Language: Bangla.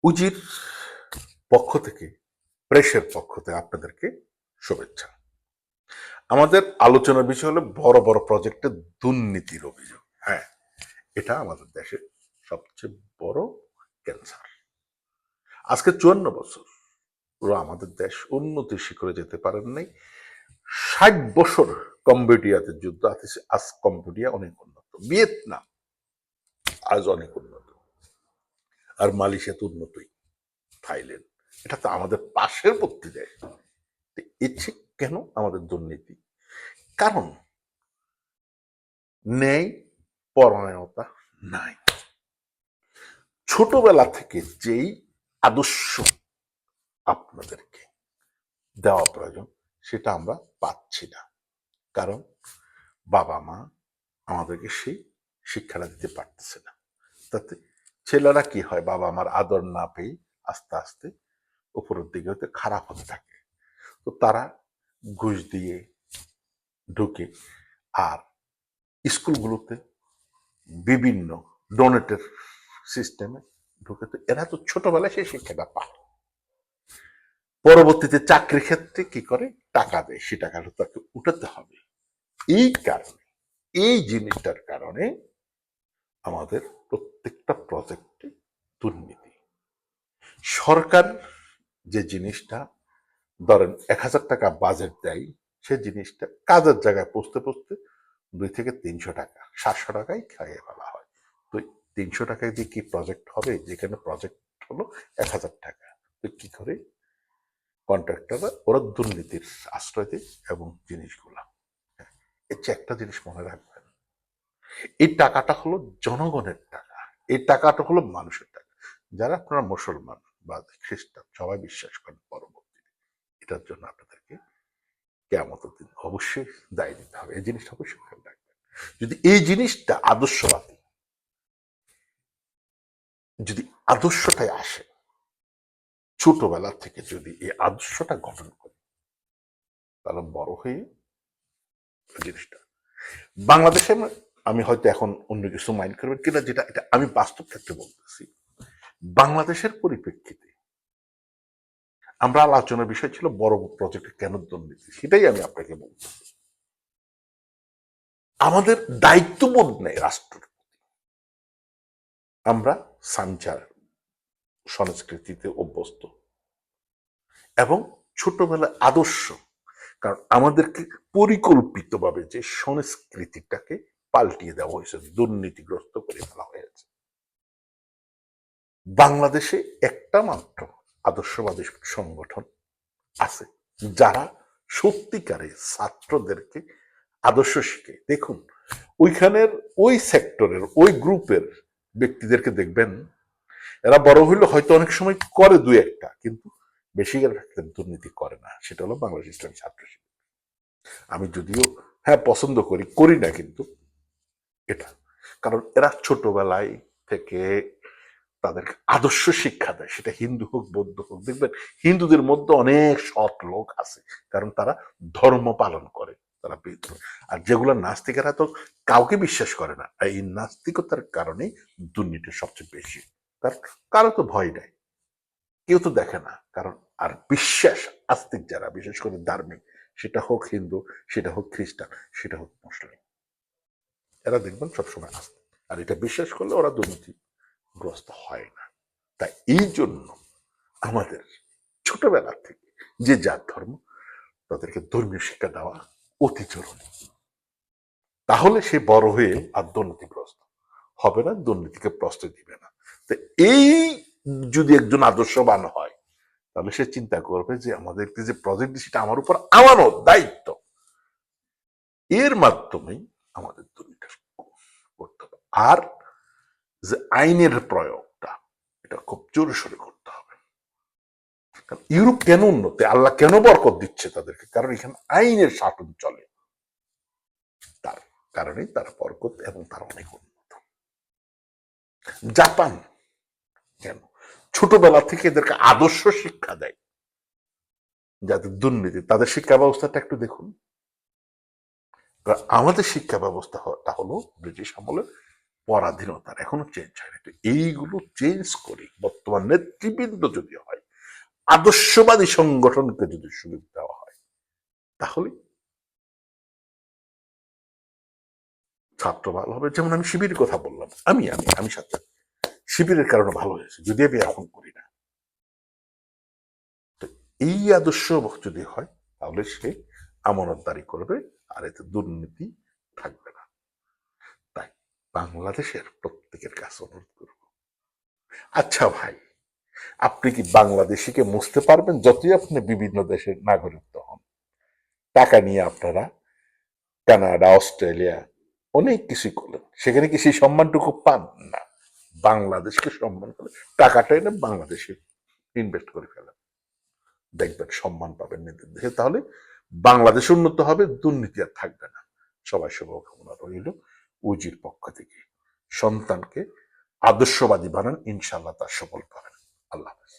উজির পক্ষ থেকে, প্রেসের পক্ষ থেকে আপনাদেরকে শুভেচ্ছা। আমাদের আলোচনার বিষয় হলো বড় বড় প্রজেক্টে দুর্নীতির অভিযোগ। হ্যাঁ, এটা আমাদের দেশের সবচেয়ে বড় ক্যান্সার। আজকে 54 বছর পুরো আমাদের দেশ উন্নতির শিখরে যেতে পারেন নাই। 60 বছর কম্বোডিয়াতে যুদ্ধ, আজ কম্বোডিয়া অনেক উন্নত, ভিয়েতনাম আজ অনেক উন্নত, আর মালয়েশিয়া তো উন্নতই, থাইল্যান্ড, এটা তো আমাদের পাশের বর্তী দেশ। ইচ্ছে কেন আমাদের দুর্নীতি? কারণ ন্যায় পরায়ণতা নাই। ছোটবেলা থেকে যেই আদর্শ আপনাদেরকে দেওয়া প্রয়োজন সেটা আমরা পাচ্ছি না, কারণ বাবা মা আমাদেরকে সেই শিক্ষাটা দিতে পারতেছে না। তাতে ছেলেরা কি হয়, বাবা মার আদর না পেয়ে আস্তে আস্তে উপরের দিকে হতে খারাপ হতে থাকে। তো তারা ঘুষ দিয়ে ঢুকে, আর স্কুলগুলোতে বিভিন্ন ডোনেটের সিস্টেমে ঢুকে, তো এরা তো ছোটবেলায় সেই শিক্ষাটা পায়। পরবর্তীতে চাকরি ক্ষেত্রে কি করে, টাকা দেয়, সে টাকাটা তাকে উঠাতে হবে। এই কারণে, এই জিনিসটার কারণে আমাদের প্রত্যেকটা প্রজেক্টে দুর্নীতি। সরকার যে জিনিসটা ধরেন 1000 টাকা বাজেট দেয়, সে জিনিসটা কাজের জায়গায় পৌঁছতে পৌঁছতে 200 থেকে 300 টাকা, 700 টাকায় খাইয়ে ফেলা হয়। তো 300 টাকায় দিয়ে কি প্রজেক্ট হবে, যেখানে প্রজেক্ট হলো 1000 টাকা? তো কি করে কন্ট্রাক্টররা ওরা দুর্নীতির আশ্রয় দেয় এবং জিনিসগুলা। এর চেয়ে একটা জিনিস মনে রাখবেন, এই টাকাটা হলো জনগণের টাকা, এই টাকাটা হলো মানুষের টাকা। যারা আপনারা মুসলমান বা খ্রিস্টান সবাই বিশ্বাস করেন পরবর্তীতে এটার জন্য আপনাদেরকে কিয়ামতের দিন অবশ্যই দায় দিতে হবে। এই জিনিসটা অবশ্যই খেয়াল রাখবেন। যদি এই জিনিসটা আদর্শবাদী, যদি আদর্শটাই আসে ছোটবেলা থেকে, যদি এই আদর্শটা গঠন করে, তাহলে বড় হয়ে জিনিসটা বাংলাদেশে, আমি হয়তো এখন অন্য কিছু মাইন্ড করবেন কিনা, যেটা এটা আমি বাস্তব ক্ষেত্রে বলতেছি। বাংলাদেশের পরিপ্রেক্ষিতে আমরা আলোচনার বিষয় ছিল বড় প্রজেক্টে কেন দুর্নীতি, সেটাই আমি আপনাকে বলতেছি। আমাদের দায়িত্ববোধ নেই রাষ্ট্রের। আমরা সাঞ্চার সংস্কৃতিতে অভ্যস্ত এবং ছোটবেলায় আদর্শ, কারণ আমাদেরকে পরিকল্পিতভাবে যে সংস্কৃতিটাকে পাল্টিয়ে দেওয়া হয়েছে, দুর্নীতিগ্রস্ত করে ফেলা হয়েছে। বাংলাদেশে একটা মাত্র আদর্শবাদী সংগঠন আছে যারা সত্যিকারে ছাত্রদেরকে আদর্শ শিখে। দেখুন, ওইখানের ওই সেক্টরের ওই গ্রুপের ব্যক্তিদেরকে দেখবেন, এরা বড় হইলে হয়তো অনেক সময় করে দুই একটা, কিন্তু বেশিরভাগ ক্ষেত্রে দুর্নীতি করে না। সেটা হলো বাংলাদেশ ইসলামী ছাত্র শিবির। আমি যদিও হ্যাঁ পছন্দ করি, করি না কিন্তু এটা, কারণ এরা ছোটবেলায় থেকে তাদেরকে আদর্শ শিক্ষা দেয়, সেটা হিন্দু হোক বৌদ্ধ হোক। দেখবেন হিন্দুদের মধ্যে অনেক সৎ লোক আছে, কারণ তারা ধর্ম পালন করে, তারা আর যেগুলো নাস্তিকেরা তো কাউকে বিশ্বাস করে না, এই নাস্তিকতার কারণে দুর্নীতি সবচেয়ে বেশি। তার কারো তো ভয় নাই, কেউ তো দেখে না, কারণ আর বিশ্বাস আস্তিক যারা, বিশেষ করে ধার্মিক, সেটা হোক হিন্দু, সেটা হোক খ্রিস্টান, সেটা হোক মুসলিম, এরা দেখবেন সবসময় আস্তিক, আর এটা বিশ্বাস করলে ওরা দুর্নীতিগ্রস্ত হয় না। তাই এই জন্য আমাদের ছোটবেলা থেকে যে যার ধর্ম, তাদেরকে ধর্মীয় শিক্ষা দেওয়া অতি জরুরি। তাহলে সে বড় হয়ে আর দুর্নীতিগ্রস্ত হবে না, দুর্নীতিকে প্রশ্রয় দিবে না। তো এই যদি একজন আদর্শবান হয়, তাহলে সে চিন্তা করবে যে আমাদেরকে যে প্রজেক্ট, সেটা আমার উপর আমারও দায়িত্ব, এর মাধ্যমেই আমাদের দুর্নীতি করতে হবে। আর যে আইনের প্রয়োগটা, এটা খুব জোরে সোরে করতে হবে। ইউরোপ কেন উন্নত, আল্লাহ কেন বরকত দিচ্ছে তাদেরকে, কারণ এখানে আইনের শাসন চলে, তার কারণে তারা বরকত এবং তারা অনেক উন্নত। জাপান কেন ছোটবেলা থেকে এদেরকে আদর্শ শিক্ষা দেয়, যাদের দুর্নীতি, তাদের শিক্ষা ব্যবস্থাটা একটু দেখুন। আমাদের শিক্ষা ব্যবস্থাটা হলো ব্রিটিশ আমলের পরাধীনতার এখনো চেঞ্জ হয়নি। তো এইগুলো চেঞ্জ করে বর্তমান নেতৃবৃন্দ যদি হয়, আদর্শবাদী সংগঠনকে যদি সুযোগ দেওয়া হয়, তাহলে ছাত্র ভালো হবে। যেমন আমি শিবিরের কথা বললাম, আমি সাথে শিবিরের কারণে ভালো হয়েছে, যদি আমি এখন করি না। তো এই আদর্শ যদি হয়, তাহলে সে আমানতদারি করবে, আর এতে দুর্নীতি থাকবে না। তাই বাংলাদেশের প্রত্যেকের কাছে অনুরোধ করব, আচ্ছা ভাই, আপনি কি বাংলাদেশিকে মুছতে পারবেন? যতই আপনি বিভিন্ন দেশের নাগরিকত্ব হন, টাকা নিয়ে আপনারা কানাডা, অস্ট্রেলিয়া অনেক কিছু করলেন, সেখানে কি সেই সম্মানটুকু পান না? বাংলাদেশকে সম্মান করে টাকাটা এনে বাংলাদেশে ইনভেস্ট করে ফেলেন, দেখবেন সম্মান পাবেন নিজের দেশে। তাহলে বাংলাদেশ উন্নত হবে, দুর্নীতি আর থাকবে না। সবাই শুভকামনা রইল উজির পক্ষ থেকে। সন্তানকে আদর্শবাদী বানান, ইনশাল্লাহ তার সফল পাবেন। আল্লাহ হাফেজ।